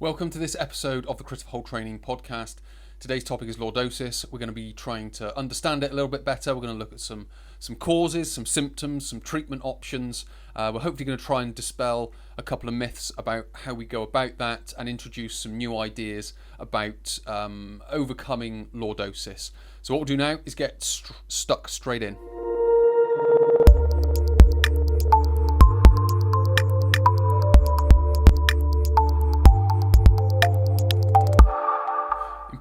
Welcome to this episode of the Critical Hold Training Podcast. Today's topic is lordosis. We're going to be trying to understand it a little bit better. We're going to look at some causes, some symptoms, some treatment options. We're hopefully going to try and dispel a couple of myths about how we go about that and introduce some new ideas about overcoming lordosis. So what we'll do now is get stuck straight in.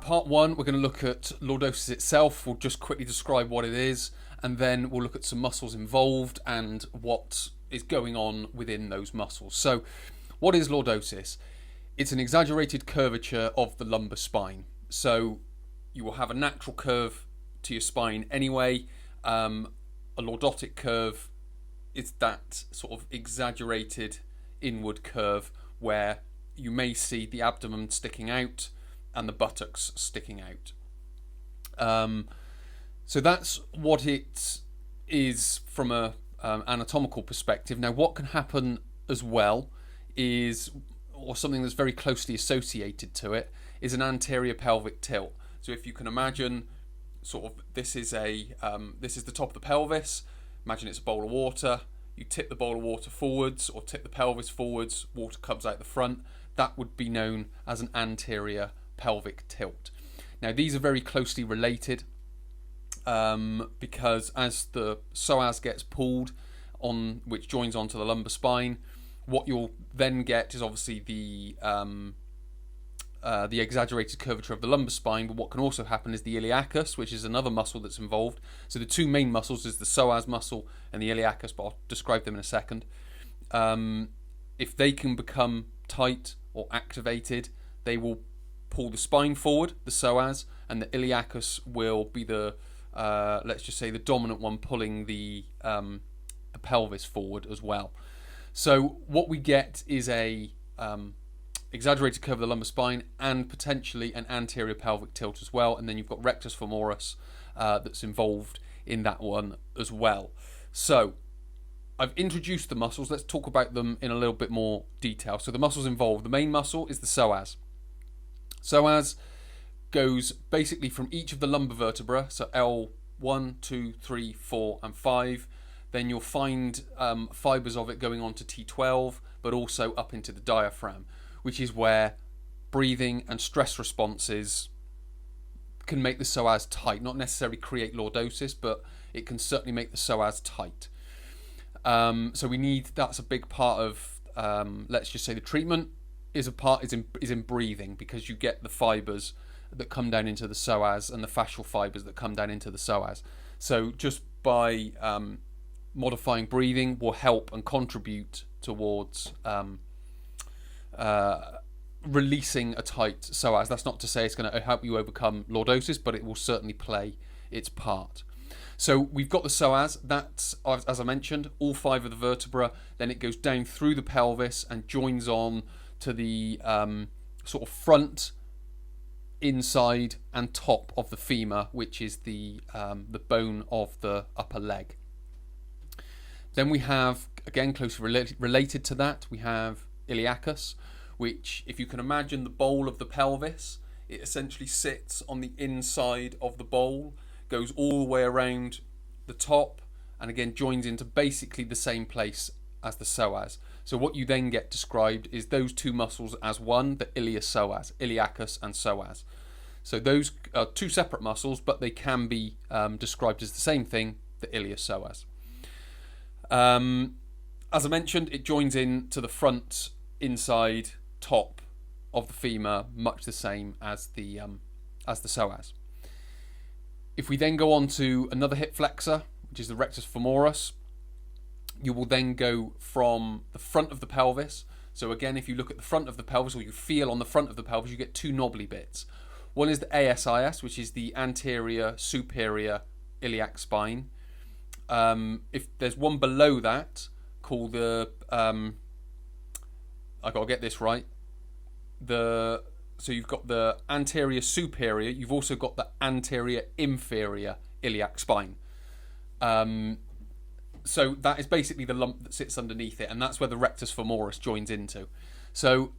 Part one, we're going to look at lordosis itself. We'll just quickly describe what it is, and then we'll look at some muscles involved and what is going on within those muscles. So, what is lordosis? It's an exaggerated curvature of the lumbar spine. So, you will have a natural curve to your spine anyway. A lordotic curve is that sort of exaggerated inward curve where you may see the abdomen sticking out and the buttocks sticking out. So that's what it is from a anatomical perspective. Now, what can happen as well is, or something that's very closely associated to it, is an anterior pelvic tilt. So if you can imagine, sort of, this is the top of the pelvis. Imagine it's a bowl of water. You tip the bowl of water forwards, or tip the pelvis forwards. Water comes out the front. That would be known as an anterior pelvic tilt. Now, these are very closely related because as the psoas gets pulled on, which joins onto the lumbar spine, what you'll then get is obviously the exaggerated curvature of the lumbar spine. But what can also happen is the iliacus, which is another muscle that's involved. So the two main muscles is the psoas muscle and the iliacus, but I'll describe them in a second. If they can become tight or activated, they will pull the spine forward, the psoas, and the iliacus will be the let's just say the dominant one, pulling the pelvis forward as well. So what we get is a exaggerated curve of the lumbar spine and potentially an anterior pelvic tilt as well, and then you've got rectus femoris that's involved in that one as well. So I've introduced the muscles. Let's talk about them in a little bit more detail. So the muscles involved, the main muscle is the psoas. Psoas goes basically from each of the lumbar vertebrae, so L1, 2, 3, 4 and 5. Then you'll find fibres of it going on to T12, but also up into the diaphragm, which is where breathing and stress responses can make the psoas tight. Not necessarily create lordosis, but it can certainly make the psoas tight. So that's a big part of, let's just say, the treatment is in breathing, because you get the fibres that come down into the psoas and the fascial fibres that come down into the psoas. So just by modifying breathing will help and contribute towards releasing a tight psoas. That's not to say it's going to help you overcome lordosis, but it will certainly play its part. So we've got the psoas, that's, as I mentioned, all 5 of the vertebrae. Then it goes down through the pelvis and joins on to the sort of front, inside and top of the femur, which is the bone of the upper leg. Then we have, again, closely related to that, we have iliacus, which, if you can imagine the bowl of the pelvis, it essentially sits on the inside of the bowl, goes all the way around the top, and again joins into basically the same place as the psoas. So what you then get described is those two muscles as one, the iliopsoas, iliacus and psoas. So those are two separate muscles, but they can be described as the same thing, the iliopsoas. As I mentioned, it joins in to the front, inside, top of the femur, much the same as the psoas. If we then go on to another hip flexor, which is the rectus femoris, you will then go from the front of the pelvis. So again, if you look at the front of the pelvis, or you feel on the front of the pelvis, you get two knobbly bits. One is the ASIS, which is the anterior superior iliac spine. If there's one below that, called the I got to get this right. So you've got the anterior superior. You've also got the anterior inferior iliac spine. So that is basically the lump that sits underneath it, and that's where the rectus femoris joins into. So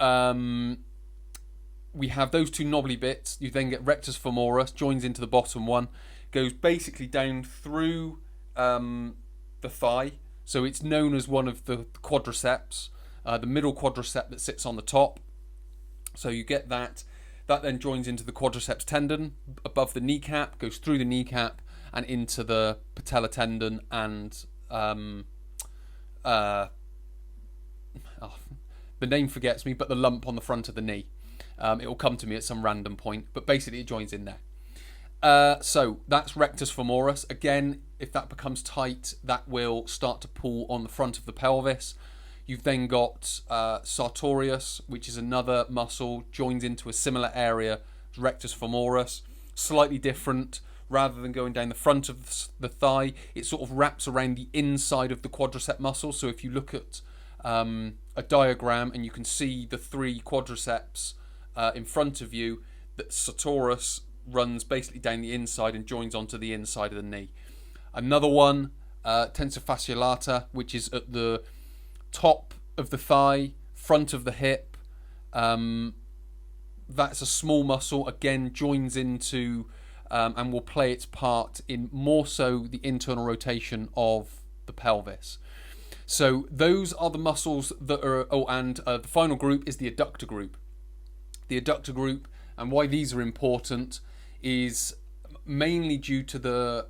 we have those two knobbly bits. You then get rectus femoris, joins into the bottom one, goes basically down through the thigh. So it's known as one of the quadriceps, the middle quadricep that sits on the top. So you get that. That then joins into the quadriceps tendon above the kneecap, goes through the kneecap and into the patella tendon and the name forgets me, but the lump on the front of the knee. It will come to me at some random point, but basically it joins in there. So that's rectus femoris. Again, if that becomes tight, that will start to pull on the front of the pelvis. You've then got sartorius, which is another muscle, joins into a similar area as rectus femoris, slightly different. Rather than going down the front of the thigh, it sort of wraps around the inside of the quadricep muscle. So if you look at a diagram and you can see the three quadriceps in front of you, that sartorius runs basically down the inside and joins onto the inside of the knee. Another one, tensor fasciae lata, which is at the top of the thigh, front of the hip. That's a small muscle, again joins into and will play its part in more so the internal rotation of the pelvis. So those are the muscles that are, the final group is the adductor group. The adductor group, and why these are important, is mainly due to the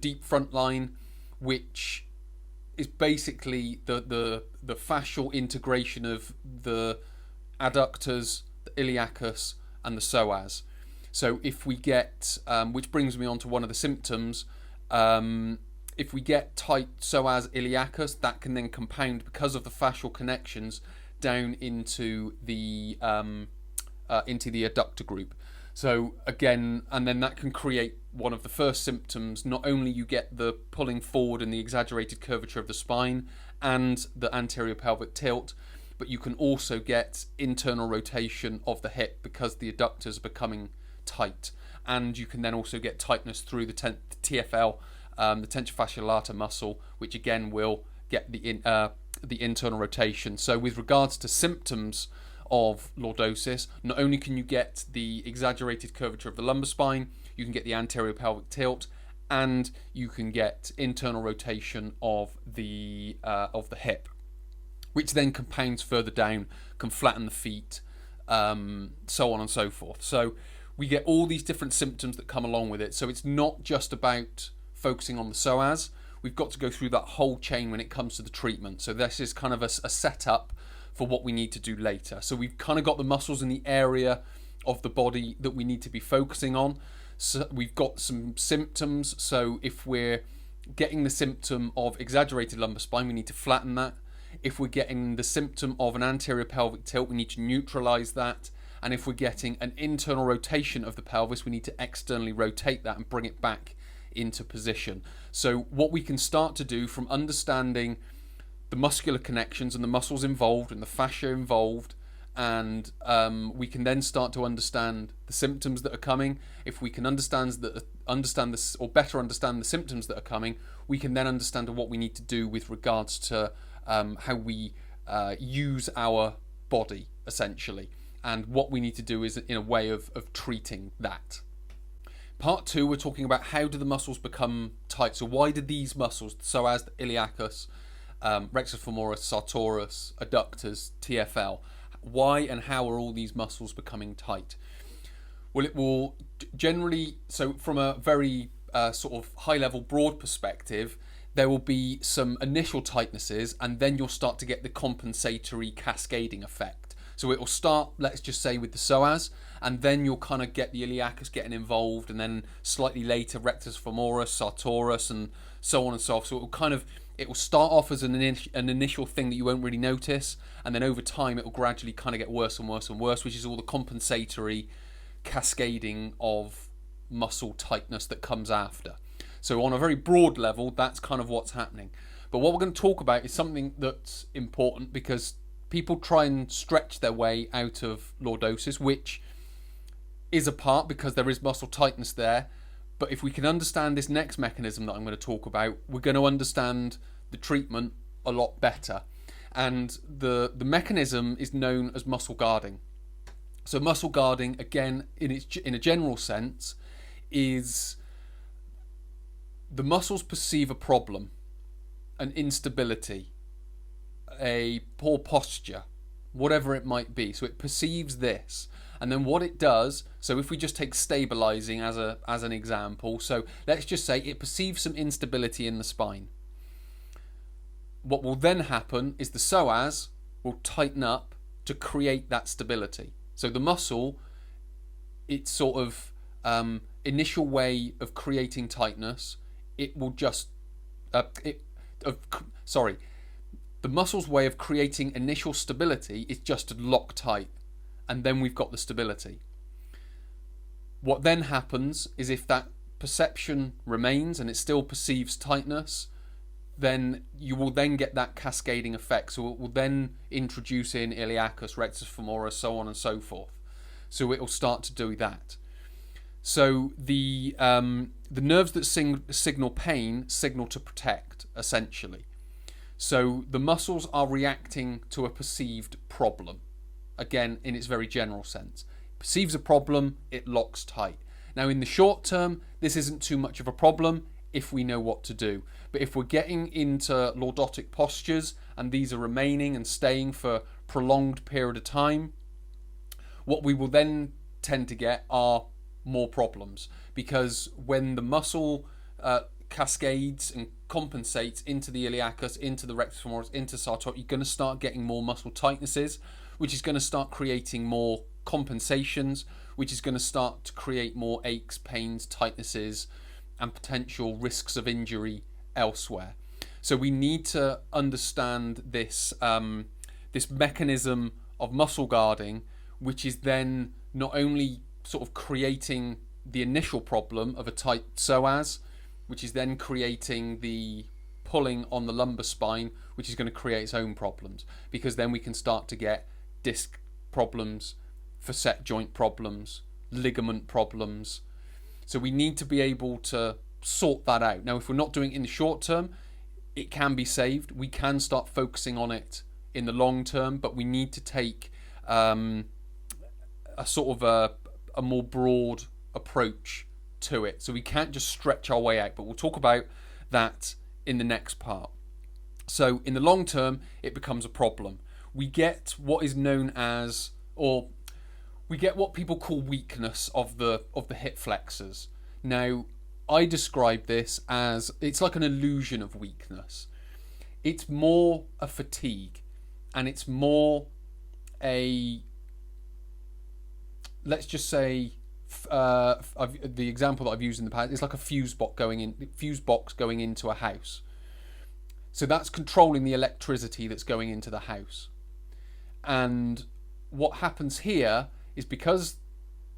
deep front line, which is basically the fascial integration of the adductors, the iliacus, and the psoas. So if we get, which brings me on to one of the symptoms, if we get tight psoas iliacus, that can then compound because of the fascial connections down into the adductor group. So again, and then that can create one of the first symptoms. Not only you get the pulling forward and the exaggerated curvature of the spine and the anterior pelvic tilt, but you can also get internal rotation of the hip because the adductors are becoming tight, and you can then also get tightness through the TFL, the tensor fasciae lata muscle, which again will get the internal rotation. So with regards to symptoms of lordosis, not only can you get the exaggerated curvature of the lumbar spine, you can get the anterior pelvic tilt, and you can get internal rotation of the hip, which then compounds further down, can flatten the feet, so on and so forth. So we get all these different symptoms that come along with it. So it's not just about focusing on the psoas. We've got to go through that whole chain when it comes to the treatment. So this is kind of a setup for what we need to do later. So we've kind of got the muscles in the area of the body that we need to be focusing on. So we've got some symptoms. So if we're getting the symptom of exaggerated lumbar spine, we need to flatten that. If we're getting the symptom of an anterior pelvic tilt, we need to neutralize that. And if we're getting an internal rotation of the pelvis, we need to externally rotate that and bring it back into position. So what we can start to do from understanding the muscular connections and the muscles involved and the fascia involved, and we can then start to understand the symptoms that are coming. If we can understand this, or better understand the symptoms that are coming, we can then understand what we need to do with regards to how we use our body, essentially. And what we need to do is in a way of treating that. Part 2, we're talking about how do the muscles become tight. So why do these muscles, so as the iliacus, rectus femoris, sartorius, adductors, TFL, why and how are all these muscles becoming tight? Well, it will generally, so from a very sort of high level, broad perspective, there will be some initial tightnesses, and then you'll start to get the compensatory cascading effect. So it will start, let's just say, with the psoas, and then you'll kind of get the iliacus getting involved, and then slightly later rectus femoris, sartorius, and so on and so forth. So it will start off as an initial thing that you won't really notice, and then over time it will gradually kind of get worse and worse and worse, which is all the compensatory cascading of muscle tightness that comes after. So on a very broad level, that's kind of what's happening. But what we're going to talk about is something that's important, because people try and stretch their way out of lordosis, which is a part because there is muscle tightness there. But if we can understand this next mechanism that I'm going to talk about, we're going to understand the treatment a lot better. And the mechanism is known as muscle guarding. So muscle guarding, again, in a general sense, is the muscles perceive a problem, an instability, a poor posture, whatever it might be. So it perceives this, and then what it does. So if we just take stabilizing as an example, so let's just say it perceives some instability in the spine. What will then happen is the psoas will tighten up to create that stability. So the muscle, its sort of initial way of creating tightness, it will just the muscle's way of creating initial stability is just to lock tight, and then we've got the stability. What then happens is if that perception remains and it still perceives tightness, then you will then get that cascading effect. So it will then introduce in iliacus, rectus femoris, so on and so forth. So it will start to do that. So the nerves that signal pain signal to protect, essentially. So the muscles are reacting to a perceived problem. Again, in its very general sense. It perceives a problem, it locks tight. Now in the short term, this isn't too much of a problem if we know what to do. But if we're getting into lordotic postures and these are remaining and staying for a prolonged period of time, what we will then tend to get are more problems, because when the muscle cascades and compensates into the iliacus, into the rectus femoris, into sartorius, you're going to start getting more muscle tightnesses, which is going to start creating more compensations, which is going to start to create more aches, pains, tightnesses, and potential risks of injury elsewhere. So we need to understand this this mechanism of muscle guarding, which is then not only sort of creating the initial problem of a tight psoas, which is then creating the pulling on the lumbar spine, which is going to create its own problems, because then we can start to get disc problems, facet joint problems, ligament problems. So we need to be able to sort that out. Now, if we're not doing it in the short term, it can be saved. We can start focusing on it in the long term, but we need to take a sort of a more broad approach to it. So we can't just stretch our way out, but we'll talk about that in the next part. So in the long term, it becomes a problem. We get what is known as, or we get what people call weakness of the hip flexors. Now, I describe this as, it's like an illusion of weakness. It's more a fatigue, and it's more a, let's just say, the example that I've used in the past is like a fuse box going into a house. So that's controlling the electricity that's going into the house. And what happens here is because,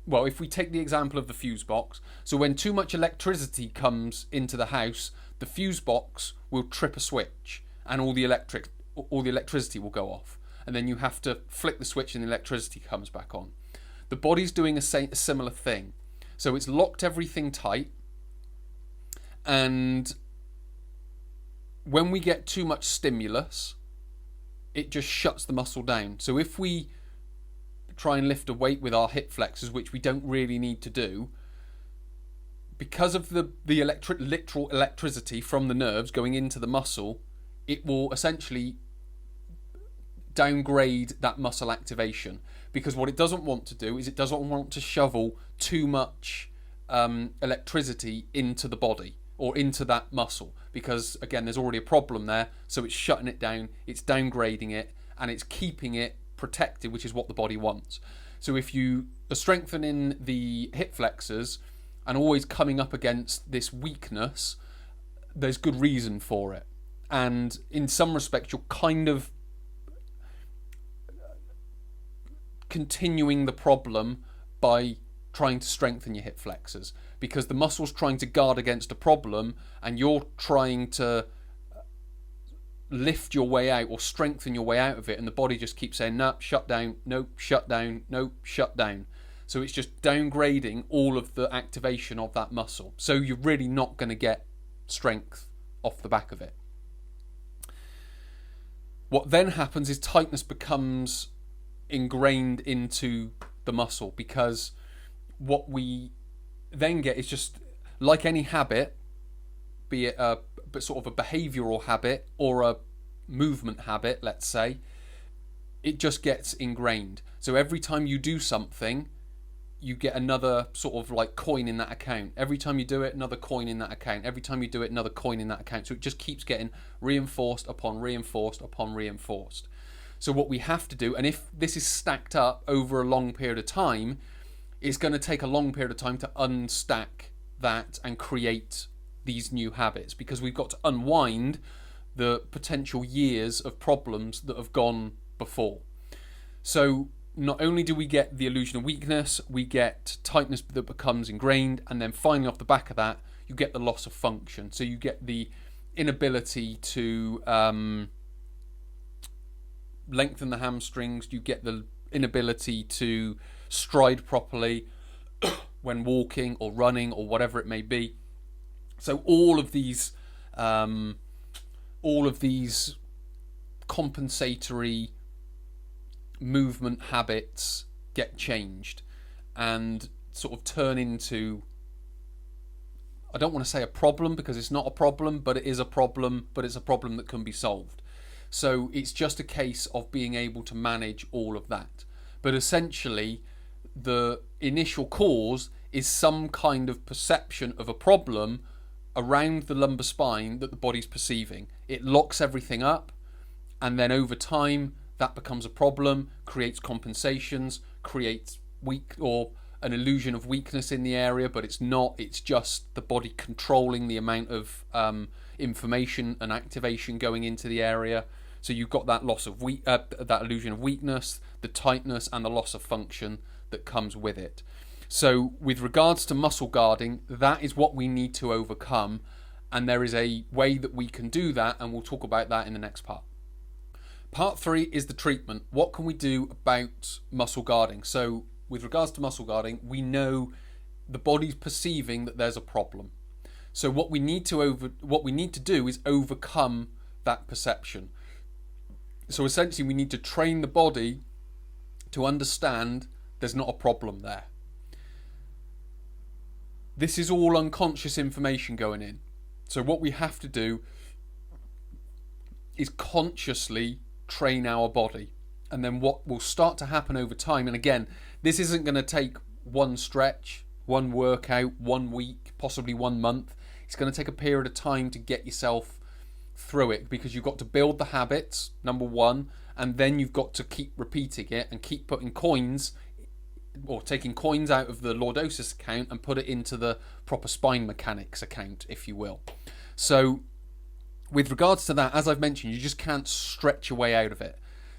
well, if we take the example of the fuse box, so when too much electricity comes into the house, the fuse box will trip a switch and all the electricity will go off. And then you have to flick the switch and the electricity comes back on. The body's doing a similar thing. So it's locked everything tight, and when we get too much stimulus, it just shuts the muscle down. So if we try and lift a weight with our hip flexors, which we don't really need to do, because of the literal electricity from the nerves going into the muscle, it will essentially downgrade that muscle activation, because what it doesn't want to do is it doesn't want to shovel too much electricity into the body or into that muscle, because again there's already a problem there. So it's shutting it down, it's downgrading it, and it's keeping it protected, which is what the body wants. So if you are strengthening the hip flexors and always coming up against this weakness, there's good reason for it, and in some respects you're kind of continuing the problem by trying to strengthen your hip flexors, because the muscle's trying to guard against a problem and you're trying to lift your way out or strengthen your way out of it, and the body just keeps saying no, shut down, no, shut down, no, shut down. So it's just downgrading all of the activation of that muscle, so you're really not going to get strength off the back of it. What then happens is tightness becomes ingrained into the muscle, because what we then get is just like any habit, be it a sort of a behavioural habit or a movement habit, let's say, it just gets ingrained. So every time you do something, you get another sort of like coin in that account. Every time you do it, another coin in that account. Every time you do it, another coin in that account. So it just keeps getting reinforced upon reinforced upon reinforced. So what we have to do, and if this is stacked up over a long period of time, it's going to take a long period of time to unstack that and create these new habits, because we've got to unwind the potential years of problems that have gone before. So not only do we get the illusion of weakness, we get tightness that becomes ingrained, and then finally off the back of that, you get the loss of function. So you get the inability to lengthen the hamstrings, you get the inability to stride properly when walking or running or whatever it may be. So all of these compensatory movement habits get changed and sort of turn into, I don't want to say a problem, because it's not a problem, but it is a problem, but it's a problem that can be solved. So it's just a case of being able to manage all of that. But essentially, the initial cause is some kind of perception of a problem around the lumbar spine that the body's perceiving. It locks everything up, and then over time that becomes a problem, creates compensations, creates weak or an illusion of weakness in the area, but it's not. It's just the body controlling the amount of information and activation going into the area. So you've got that loss of that illusion of weakness, the tightness, and the loss of function that comes with it. So with regards to muscle guarding, that is what we need to overcome, and there is a way that we can do that, and we'll talk about that in the next part. Part 3 is the treatment. What can we do about muscle guarding? So with regards to muscle guarding, we know the body's perceiving that there's a problem. So what we need to do is overcome that perception. So essentially we need to train the body to understand there's not a problem there. This is all unconscious information going in. So what we have to do is consciously train our body. And then what will start to happen over time, and again, this isn't going to take one stretch, one workout, 1 week, possibly 1 month. It's going to take a period of time to get yourself through it, because you've got to build the habits, number one, and then you've got to keep repeating it and keep putting coins, or taking coins out of the Lordosis account and put it into the proper spine mechanics account, if you will. So with regards to that, as I've mentioned, you just can't stretch your way out of it.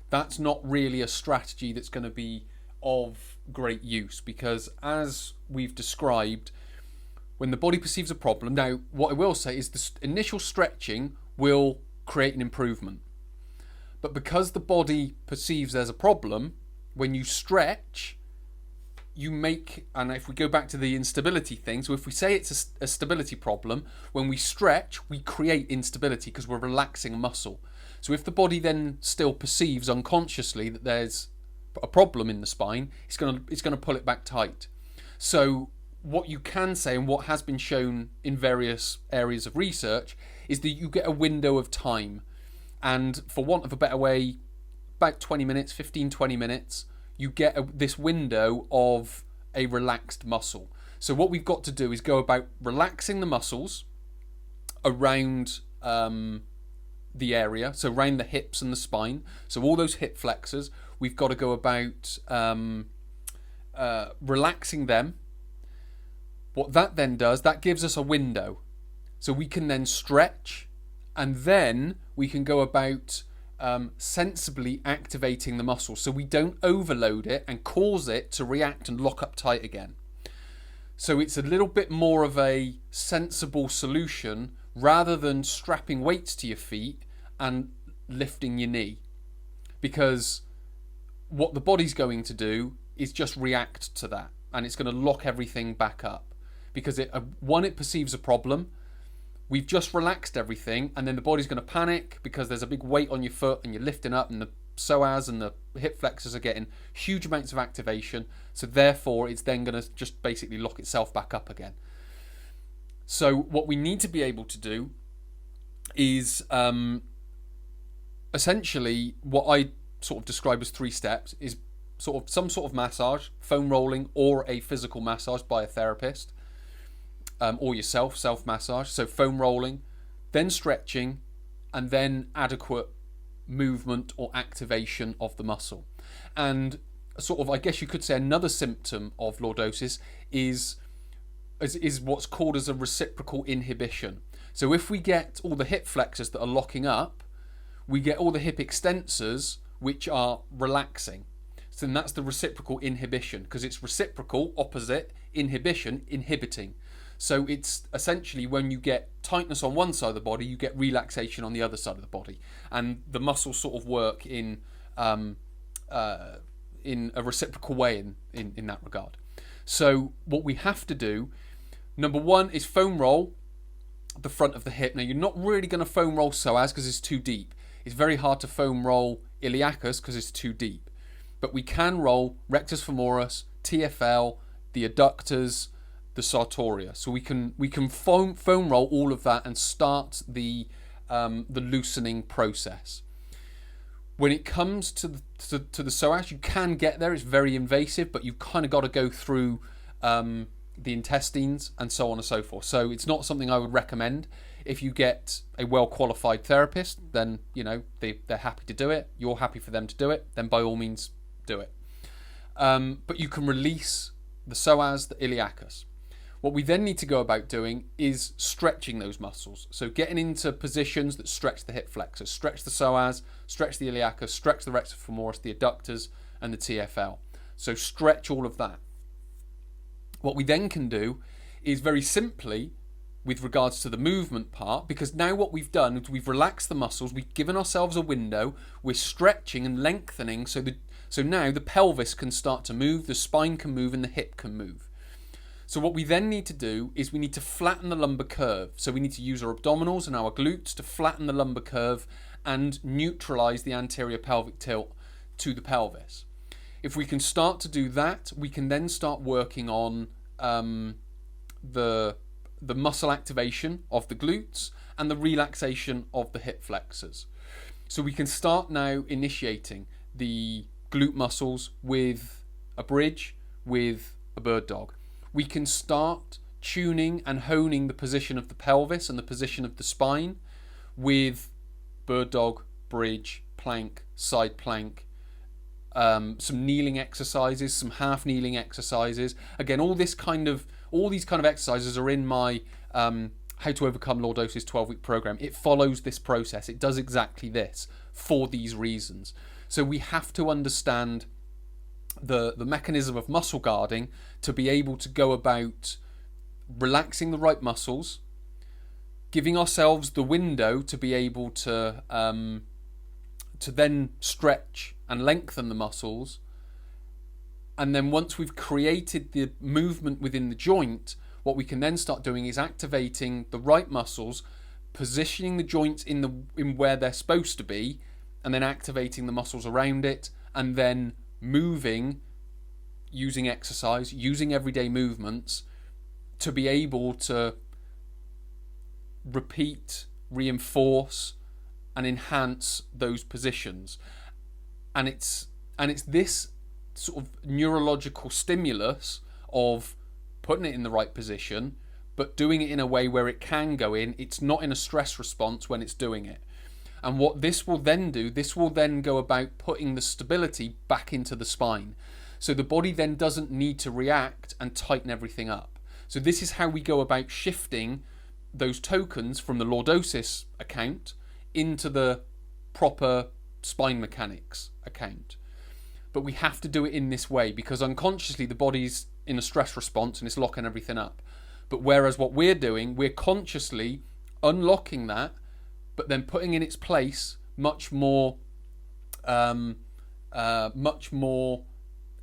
That's not really a strategy that's going to be of great use, because as we've described, when the body perceives a problem, now what I will say is the initial stretching will create an improvement. But because the body perceives there's a problem, when you stretch, you make, and if we go back to the instability thing, so if we say it's a stability problem, when we stretch, we create instability because we're relaxing a muscle. So if the body then still perceives unconsciously that there's a problem in the spine, it's going to pull it back tight. So what you can say, and what has been shown in various areas of research, is that you get a window of time. And for want of a better way, about 20 minutes, 15-20 minutes, you get this window of a relaxed muscle. So what we've got to do is go about relaxing the muscles around the area, so around the hips and the spine. So all those hip flexors, we've got to go about relaxing them. What that then does, that gives us a window. So we can then stretch, and then we can go about sensibly activating the muscle, so we don't overload it and cause it to react and lock up tight again. So it's a little bit more of a sensible solution rather than strapping weights to your feet and lifting your knee, because what the body's going to do is just react to that, and it's going to lock everything back up, because it perceives a problem. We've just relaxed everything, and then the body's going to panic because there's a big weight on your foot and you're lifting up and the psoas and the hip flexors are getting huge amounts of activation, so therefore it's then going to just basically lock itself back up again. So what we need to be able to do is essentially what I sort of describe as 3 steps is sort of some sort of massage, foam rolling, or a physical massage by a therapist, or yourself, self-massage. So foam rolling, then stretching, and then adequate movement or activation of the muscle. And sort of, I guess you could say, another symptom of lordosis is what's called as a reciprocal inhibition. So if we get all the hip flexors that are locking up, we get all the hip extensors which are relaxing. So then that's the reciprocal inhibition, because it's reciprocal, opposite, inhibition, inhibiting. So it's essentially when you get tightness on one side of the body, you get relaxation on the other side of the body. And the muscles sort of work in a reciprocal way in that regard. So what we have to do, number 1 is foam roll the front of the hip. Now you're not really going to foam roll psoas because it's too deep. It's very hard to foam roll iliacus because it's too deep. But we can roll rectus femoris, TFL, the adductors, the sartoria. So we can foam roll all of that and start the loosening process. When it comes to the psoas, you can get there. It's very invasive, but you've kind of got to go through the intestines and so on and so forth. So it's not something I would recommend. If you get a well-qualified therapist, then they're happy to do it. You're happy for them to do it. Then by all means, do it. But you can release the psoas, the iliacus. What we then need to go about doing is stretching those muscles. So getting into positions that stretch the hip flexors, stretch the psoas, stretch the iliacus, stretch the rectus femoris, the adductors, and the TFL. So stretch all of that. What we then can do is very simply, with regards to the movement part, because now what we've done is we've relaxed the muscles, we've given ourselves a window, we're stretching and lengthening, so now the pelvis can start to move, the spine can move, and the hip can move. So what we then need to do is we need to flatten the lumbar curve. So we need to use our abdominals and our glutes to flatten the lumbar curve and neutralize the anterior pelvic tilt to the pelvis. If we can start to do that, we can then start working on the muscle activation of the glutes and the relaxation of the hip flexors. So we can start now initiating the glute muscles with a bridge, with a bird dog. We can start tuning and honing the position of the pelvis and the position of the spine with bird dog, bridge, plank, side plank, some kneeling exercises, some half kneeling exercises. Again, all these kind of exercises are in my How to Overcome Lordosis 12-week program. It follows this process. It does exactly this for these reasons. So we have to understand the mechanism of muscle guarding to be able to go about relaxing the right muscles, giving ourselves the window to be able to then stretch and lengthen the muscles, and then once we've created the movement within the joint, what we can then start doing is activating the right muscles, positioning the joints in where they're supposed to be, and then activating the muscles around it, and then moving, using exercise, using everyday movements to be able to repeat, reinforce, and enhance those positions. And it's this sort of neurological stimulus of putting it in the right position, but doing it in a way where it can go in. It's not in a stress response when it's doing it. And what this will then do, this will then go about putting the stability back into the spine. So the body then doesn't need to react and tighten everything up. So this is how we go about shifting those tokens from the lordosis account into the proper spine mechanics account. But we have to do it in this way because unconsciously the body's in a stress response and it's locking everything up. But whereas what we're doing, we're consciously unlocking that, but then putting in its place much more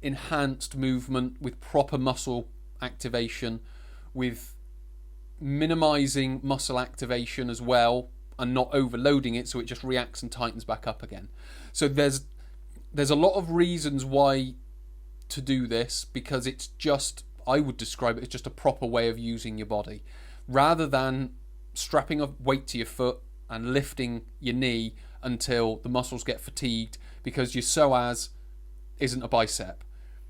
enhanced movement with proper muscle activation, with minimizing muscle activation as well, and not overloading it so it just reacts and tightens back up again. So there's there's a lot of reasons why to do this, because it's just, I would describe it as just a proper way of using your body. Rather than strapping a weight to your foot and lifting your knee until the muscles get fatigued because your psoas isn't a bicep.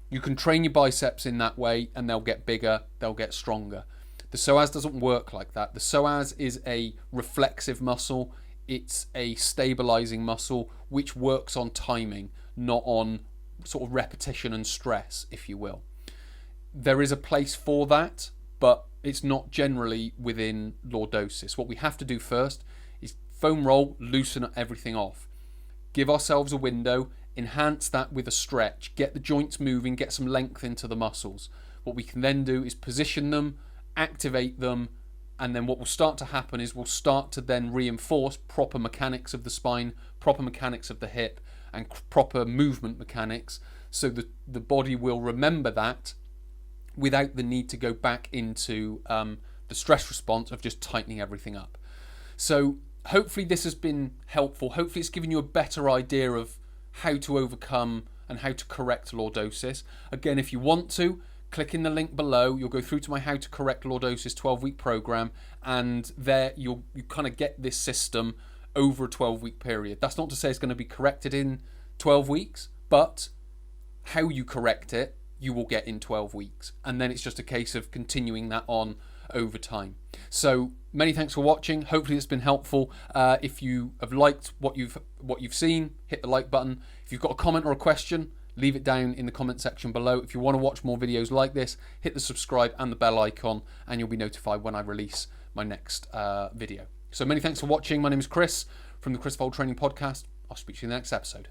You can train your biceps in that way and they'll get bigger, they'll get stronger. The psoas doesn't work like that. The psoas is a reflexive muscle. It's a stabilizing muscle which works on timing, not on sort of repetition and stress, if you will. There is a place for that, but it's not generally within lordosis. What we have to do first is foam roll, loosen everything off. Give ourselves a window, enhance that with a stretch, get the joints moving, get some length into the muscles. What we can then do is position them, activate them, and then what will start to happen is we'll start to then reinforce proper mechanics of the spine, proper mechanics of the hip, and proper movement mechanics, so that the body will remember that without the need to go back into the stress response of just tightening everything up. So hopefully this has been helpful. Hopefully it's given you a better idea of how to overcome and how to correct lordosis. Again, if you want to, click in the link below. You'll go through to my How to Correct Lordosis 12-week program, and there you kind of get this system over a 12-week period. That's not to say it's going to be corrected in 12 weeks, but how you correct it, you will get in 12 weeks. And then it's just a case of continuing that on over time. So many thanks for watching. Hopefully it's been helpful. If you have liked what you've seen, hit the like button. If you've got a comment or a question, leave it down in the comment section below. If you want to watch more videos like this, hit the subscribe and the bell icon, and you'll be notified when I release my next video. So many thanks for watching. My name is Chris from the Chris Fold Training Podcast. I'll speak to you in the next episode.